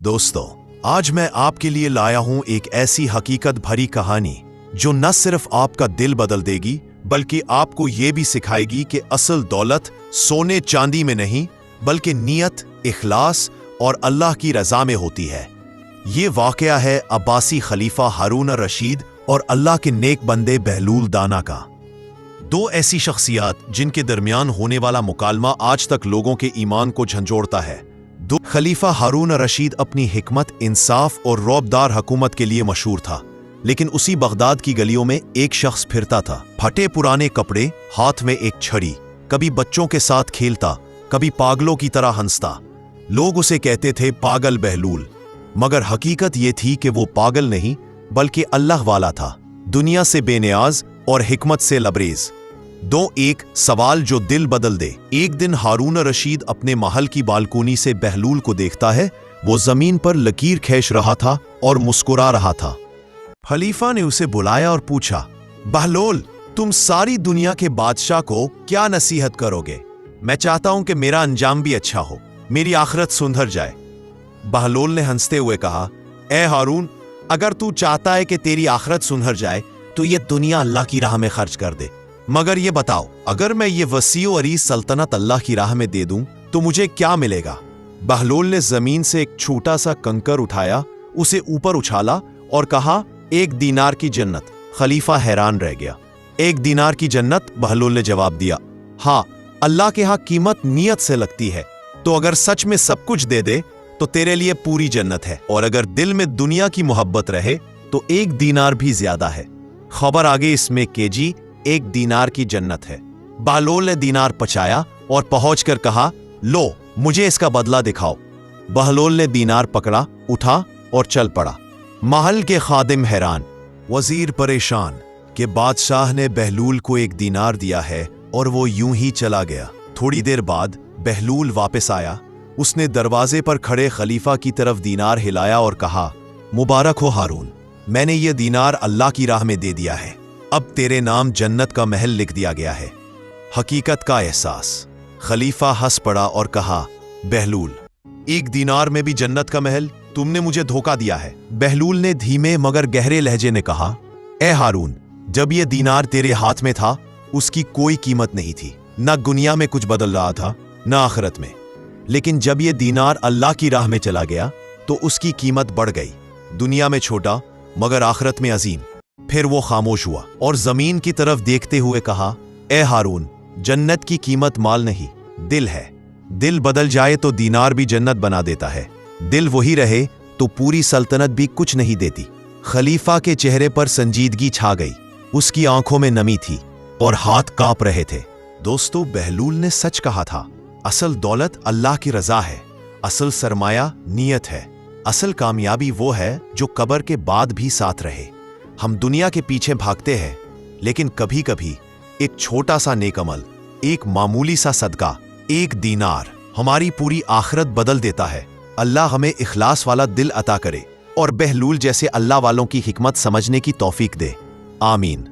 दोस्तों, आज मैं आपके लिए लाया हूं एक ऐसी हकीकत भरी कहानी जो न सिर्फ आपका दिल बदल देगी बल्कि आपको ये भी सिखाएगी कि असल दौलत सोने चांदी में नहीं बल्कि नियत, इखलास और अल्लाह की रजा में होती है। ये वाकया है अब्बासी खलीफा हारून रशीद और अल्लाह के नेक बंदे बहलूल दाना का। दो ऐसी शख्सियत जिनके दरमियान होने वाला मुकालमा आज तक लोगों के ईमान को झंझोड़ता है। खलीफा हारून रशीद अपनी हिकमत, इंसाफ और रौबदार हुकूमत के लिए मशहूर था, लेकिन उसी बगदाद की गलियों में एक शख्स फिरता था, फटे पुराने कपड़े, हाथ में एक छड़ी, कभी बच्चों के साथ खेलता, कभी पागलों की तरह हंसता। लोग उसे कहते थे पागल बहलूल, मगर हकीकत ये थी कि वो पागल नहीं बल्कि अल्लाह वाला था, दुनिया से बेनियाज और हिकमत से लबरेज। एक सवाल जो दिल बदल दे। एक दिन हारून रशीद अपने महल की बालकोनी से बहलूल को देखता है। वो जमीन पर लकीर खींच रहा था और मुस्कुरा रहा था। खलीफा ने उसे बुलाया और पूछा, बहलूल, तुम सारी दुनिया के बादशाह को क्या नसीहत करोगे? मैं चाहता हूं कि मेरा अंजाम भी अच्छा हो, मेरी आखिरत सुधर जाए। बहलूल ने हंसते हुए कहा, ए हारून, अगर तू चाहता है कि तेरी आखिरत सुधर जाए तो ये दुनिया अल्लाह की राह में खर्च कर दे। मगर ये बताओ, अगर मैं ये वसीओ अरीज सल्तनत अल्लाह की राह में दे दूं तो मुझे क्या मिलेगा? बहलूल ने जमीन से एक छोटा सा कंकर उठाया, उसे ऊपर उछाला और कहा, 1 दीनार की जन्नत। खलीफा हैरान रह गया। 1 दीनार की जन्नत? बहलूल ने जवाब दिया, हाँ, अल्लाह के यहाँ कीमत नियत से लगती है। तो अगर सच में सब कुछ दे दे तो तेरे लिए पूरी जन्नत है, और अगर दिल में दुनिया की मोहब्बत रहे तो 1 दीनार भी ज्यादा है। खबर आगे इसमें केजी 1 दीनार की जन्नत है। बहलूल ने दीनार पचाया और पहुंचकर कहा, लो, मुझे इसका बदला दिखाओ। बहलूल ने दीनार पकड़ा, उठा और चल पड़ा। महल के खादिम हैरान, वजीर परेशान कि बादशाह ने बहलूल को 1 दीनार दिया है और वो यूं ही चला गया। थोड़ी देर बाद बहलूल वापस आया। उसने दरवाजे पर खड़े खलीफा की तरफ दीनार हिलाया और कहा, मुबारक हो हारून, मैंने ये दीनार अल्लाह की राह में दे दिया है। अब तेरे नाम जन्नत का महल लिख दिया गया है। हकीकत का एहसास। खलीफा हंस पड़ा और कहा, बहलूल, 1 दीनार में भी जन्नत का महल? तुमने मुझे धोखा दिया है। बहलूल ने धीमे मगर गहरे लहजे में कहा, ए हारून, जब यह दीनार तेरे हाथ में था उसकी कोई कीमत नहीं थी। न दुनिया में कुछ बदल रहा था न आखिरत में। लेकिन जब यह दीनार अल्लाह की राह में चला गया तो उसकी कीमत बढ़ गई। दुनिया में छोटा मगर आखिरत में अजीम। फिर वो खामोश हुआ और जमीन की तरफ देखते हुए कहा, ए हारून, जन्नत की कीमत माल नहीं, दिल है। दिल बदल जाए तो दीनार भी जन्नत बना देता है। दिल वही रहे तो पूरी सल्तनत भी कुछ नहीं देती। खलीफा के चेहरे पर संजीदगी छा गई। उसकी आंखों में नमी थी और हाथ कांप रहे थे। दोस्तों, बहलूल ने सच कहा था। असल दौलत अल्लाह की रजा है। असल सरमाया नियत है। असल कामयाबी वो है जो कब्र के बाद भी साथ रहे। हम दुनिया के पीछे भागते हैं, लेकिन कभी कभी एक छोटा सा नेक अमल, एक मामूली सा सदका, 1 दीनार हमारी पूरी आखिरत बदल देता है। अल्लाह हमें इखलास वाला दिल अता करे और बहलूल जैसे अल्लाह वालों की हिकमत समझने की तौफीक दे। आमीन।